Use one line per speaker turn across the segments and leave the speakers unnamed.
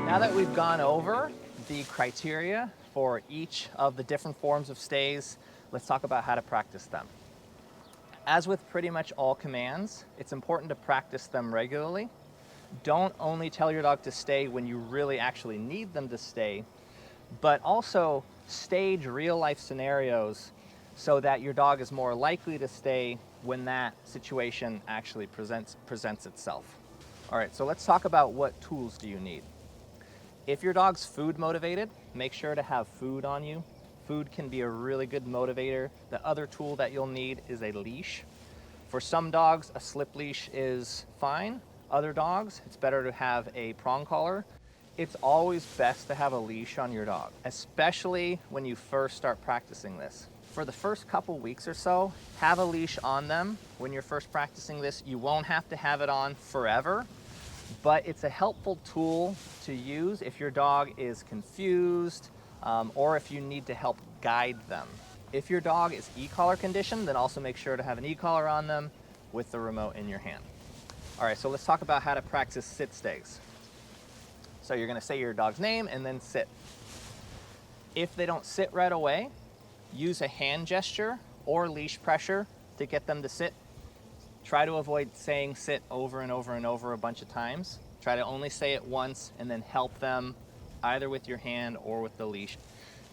Now that we've gone over the criteria for each of the different forms of stays, let's talk about how to practice them. As with pretty much all commands, it's important to practice them regularly. Don't only tell your dog to stay when you really actually need them to stay, but also stage real life scenarios so that your dog is more likely to stay when that situation actually presents itself. All right, so let's talk about what tools do you need. If your dog's food motivated, make sure to have food on you. Food can be a really good motivator. The other tool that you'll need is a leash. For some dogs, a slip leash is fine. Other dogs, it's better to have a prong collar. It's always best to have a leash on your dog, especially when you first start practicing this. For the first couple weeks or so, have a leash on them when you're first practicing this. You won't have to have it on forever, but it's a helpful tool to use if your dog is confused or if you need to help guide them. If your dog is e-collar conditioned, then also make sure to have an e-collar on them with the remote in your hand. All right, so let's talk about how to practice sit stays. So you're gonna say your dog's name and then sit. If they don't sit right away, use a hand gesture or leash pressure to get them to sit. Try to avoid saying sit over and over and over a bunch of times. Try to only say it once and then help them either with your hand or with the leash.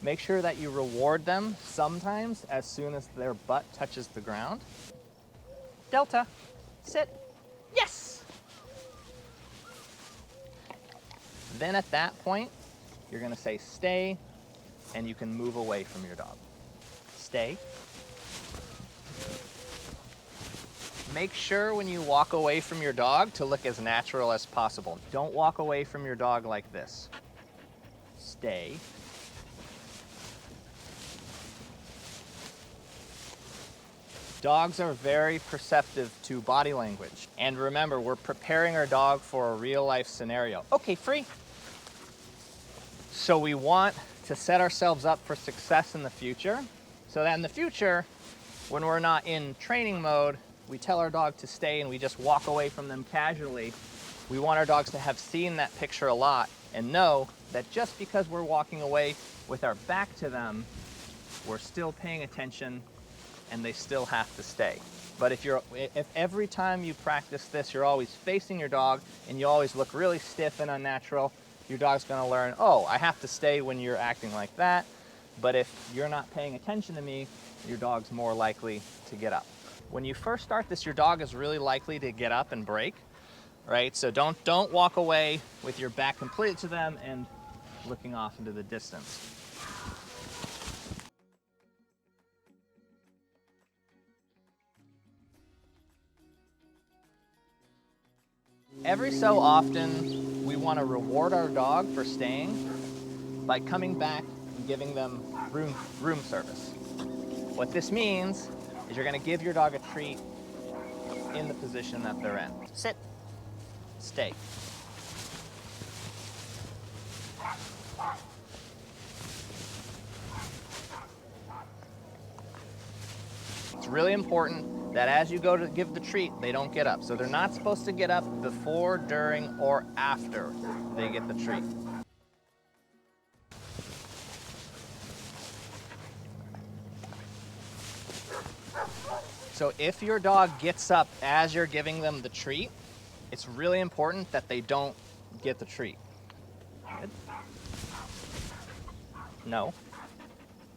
Make sure that you reward them sometimes as soon as their butt touches the ground. Delta, sit, yes! Then at that point, you're gonna say stay, and you can move away from your dog. Stay. Make sure when you walk away from your dog to look as natural as possible. Don't walk away from your dog like this. Stay. Dogs are very perceptive to body language. And remember, we're preparing our dog for a real life scenario. Okay, free. So we want to set ourselves up for success in the future, so that in the future, when we're not in training mode, we tell our dog to stay and we just walk away from them casually. We want our dogs to have seen that picture a lot and know that just because we're walking away with our back to them, we're still paying attention and they still have to stay. But if every time you practice this, you're always facing your dog and you always look really stiff and unnatural, your dog's gonna learn, oh, I have to stay when you're acting like that. But if you're not paying attention to me, your dog's more likely to get up. When you first start this, your dog is really likely to get up and break, right? So don't walk away with your back completely to them and looking off into the distance. Every so often, we want to reward our dog for staying by coming back and giving them room service. What this means is you're going to give your dog a treat in the position that they're in. Sit, stay. It's really important that as you go to give the treat, they don't get up. So they're not supposed to get up before, during, or after they get the treat. So if your dog gets up as you're giving them the treat, it's really important that they don't get the treat. Good. No.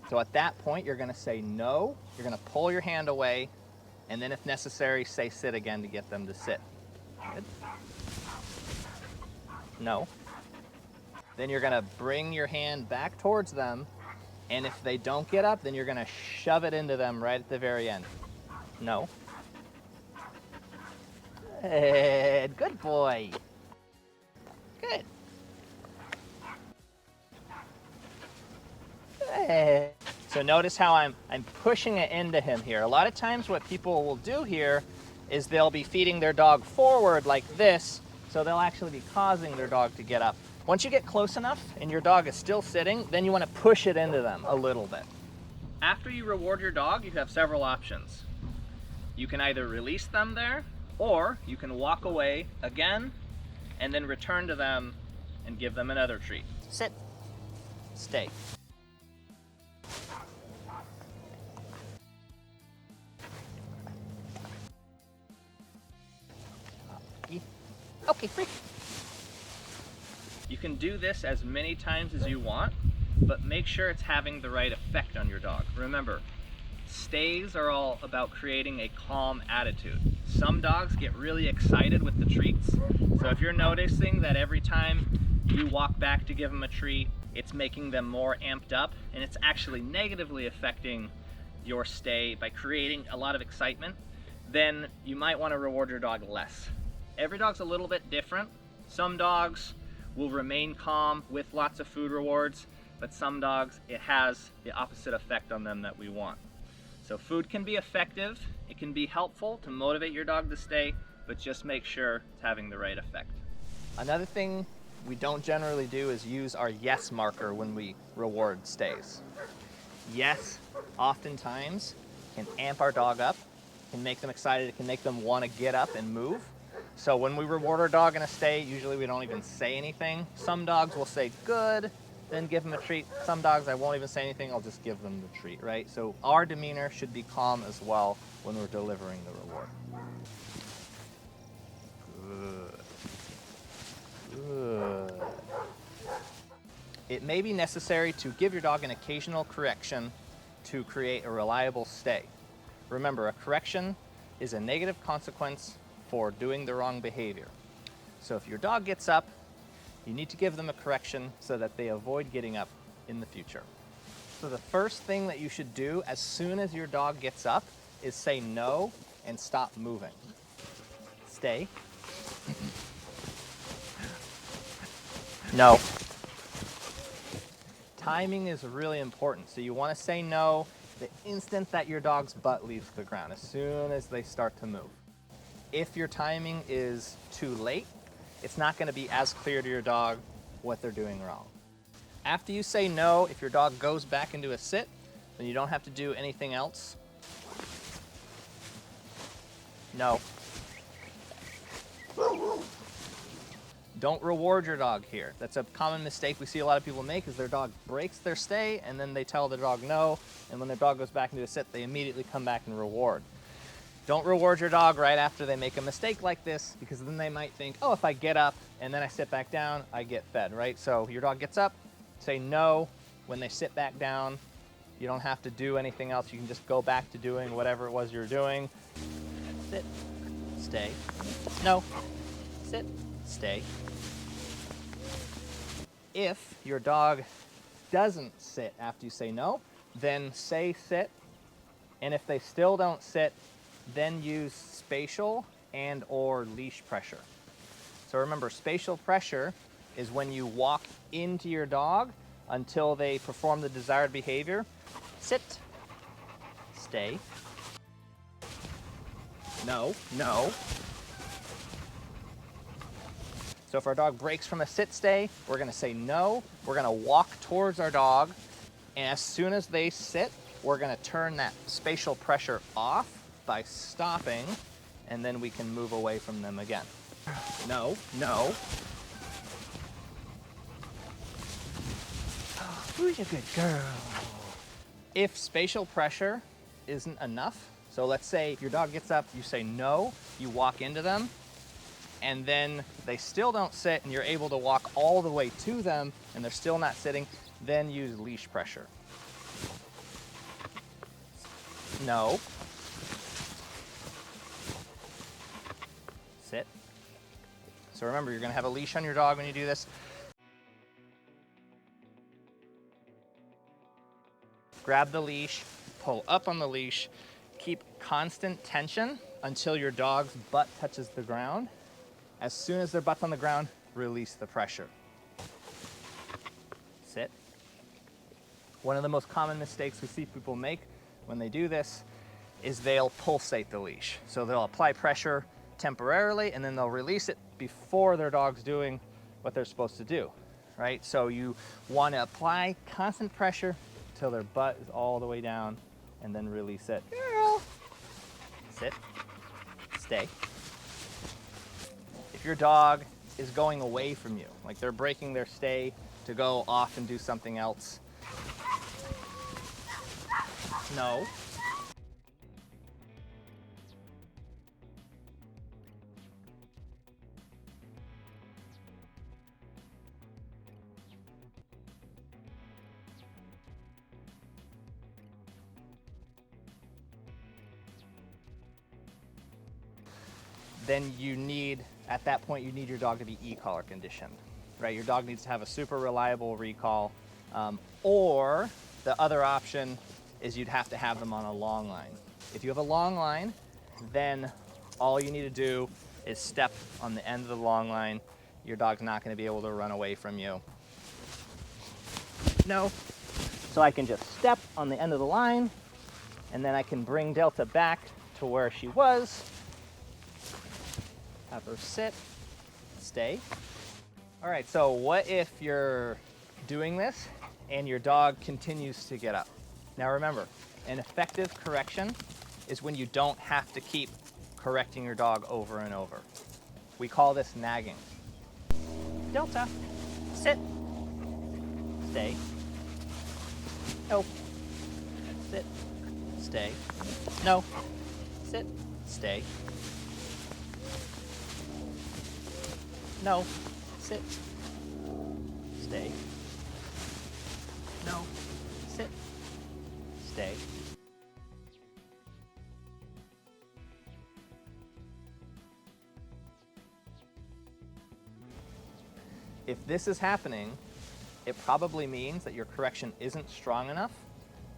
So at that point, you're gonna say no, you're gonna pull your hand away, and then if necessary, say sit again to get them to sit. Good. No. Then you're gonna bring your hand back towards them, and if they don't get up, then you're gonna shove it into them right at the very end. No. Good. Good boy. Good. Good. So notice how I'm pushing it into him here. A lot of times what people will do here is they'll be feeding their dog forward like this, so they'll actually be causing their dog to get up. Once you get close enough and your dog is still sitting, then you want to push it into them a little bit. After you reward your dog, you have several options. You can either release them there, or you can walk away again and then return to them and give them another treat. Sit, stay. Okay, free. You can do this as many times as you want, but make sure it's having the right effect on your dog. Remember, stays are all about creating a calm attitude. Some dogs get really excited with the treats. So if you're noticing that every time you walk back to give them a treat, it's making them more amped up, and it's actually negatively affecting your stay by creating a lot of excitement, then you might want to reward your dog less. Every dog's a little bit different. Some dogs will remain calm with lots of food rewards, but some dogs, it has the opposite effect on them that we want. So food can be effective, it can be helpful to motivate your dog to stay, but just make sure it's having the right effect. Another thing we don't generally do is use our yes marker when we reward stays. Yes, oftentimes can amp our dog up, can make them excited, it can make them want to get up and move. So when we reward our dog in a stay, usually we don't even say anything. Some dogs will say good, then give them a treat. Some dogs, I won't even say anything, I'll just give them the treat, right? So our demeanor should be calm as well when we're delivering the reward. Good. Good. It may be necessary to give your dog an occasional correction to create a reliable stay. Remember, a correction is a negative consequence for doing the wrong behavior. So if your dog gets up, you need to give them a correction so that they avoid getting up in the future. So the first thing that you should do as soon as your dog gets up is say no and stop moving. Stay. No. Timing is really important. So you want to say no the instant that your dog's butt leaves the ground, as soon as they start to move. If your timing is too late, it's not going to be as clear to your dog what they're doing wrong. After you say no, if your dog goes back into a sit, then you don't have to do anything else. No. Don't reward your dog here. That's a common mistake we see a lot of people make, is their dog breaks their stay and then they tell the dog no, and when their dog goes back into a sit, they immediately come back and reward. Don't reward your dog right after they make a mistake like this, because then they might think, oh, if I get up and then I sit back down, I get fed, right? So your dog gets up, say no. When they sit back down, you don't have to do anything else. You can just go back to doing whatever it was you're doing. Sit, stay, no, sit, stay. If your dog doesn't sit after you say no, then say sit, and if they still don't sit, then use spatial and or leash pressure. So remember, spatial pressure is when you walk into your dog until they perform the desired behavior. Sit, stay, no, no. So if our dog breaks from a sit stay, we're gonna say no, we're gonna walk towards our dog, and as soon as they sit, we're gonna turn that spatial pressure off by stopping, and then we can move away from them again. No, no. Who's a good girl? If spatial pressure isn't enough, so let's say your dog gets up, you say no, you walk into them, and then they still don't sit, and you're able to walk all the way to them, and they're still not sitting, then use leash pressure. No. Sit. So remember, you're going to have a leash on your dog when you do this. Grab the leash, pull up on the leash, keep constant tension until your dog's butt touches the ground. As soon as their butt's on the ground, release the pressure. Sit. One of the most common mistakes we see people make when they do this is they'll pulsate the leash. So they'll apply pressure temporarily and then they'll release it before their dog's doing what they're supposed to do, right? So you want to apply constant pressure till their butt is all the way down and then release it. Girl, sit, stay. If your dog is going away from you, like they're breaking their stay to go off and do something else, no. Then you need, at that point, you need your dog to be e-collar conditioned, right? Your dog needs to have a super reliable recall, or the other option is you'd have to have them on a long line. If you have a long line, then all you need to do is step on the end of the long line. Your dog's not going to be able to run away from you. No. So I can just step on the end of the line, and then I can bring Delta back to where she was. Have her sit, stay. All right, so what if you're doing this and your dog continues to get up? Now remember, an effective correction is when you don't have to keep correcting your dog over and over. We call this nagging. Delta, sit, stay. No, sit, stay. No, sit, stay. No, sit, stay. No, sit, stay. If this is happening, it probably means that your correction isn't strong enough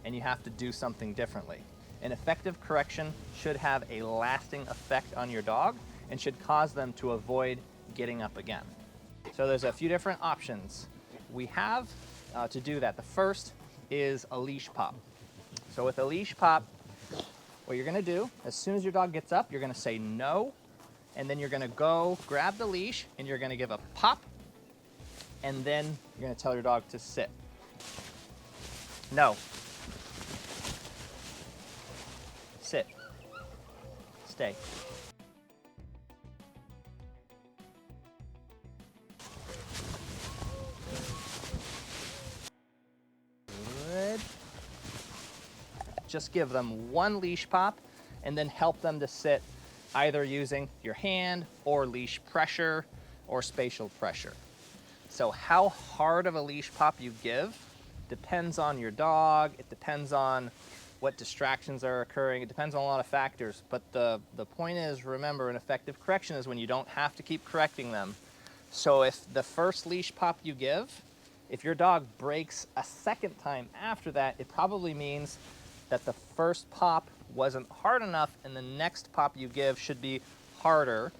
and you have to do something differently. An effective correction should have a lasting effect on your dog and should cause them to avoid getting up again. So there's a few different options we have to do that. The first is a leash pop. So with a leash pop, what you're gonna do, as soon as your dog gets up, you're gonna say no, and then you're gonna go grab the leash and you're gonna give a pop, and then you're gonna tell your dog to sit. No. Sit. Stay. Good. Just give them one leash pop and then help them to sit either using your hand or leash pressure or spatial pressure. So how hard of a leash pop you give depends on your dog, it depends on what distractions are occurring, it depends on a lot of factors, but the point is, remember, an effective correction is when you don't have to keep correcting them. So if the first leash pop you give, if your dog breaks a second time after that, it probably means that the first pop wasn't hard enough and the next pop you give should be harder.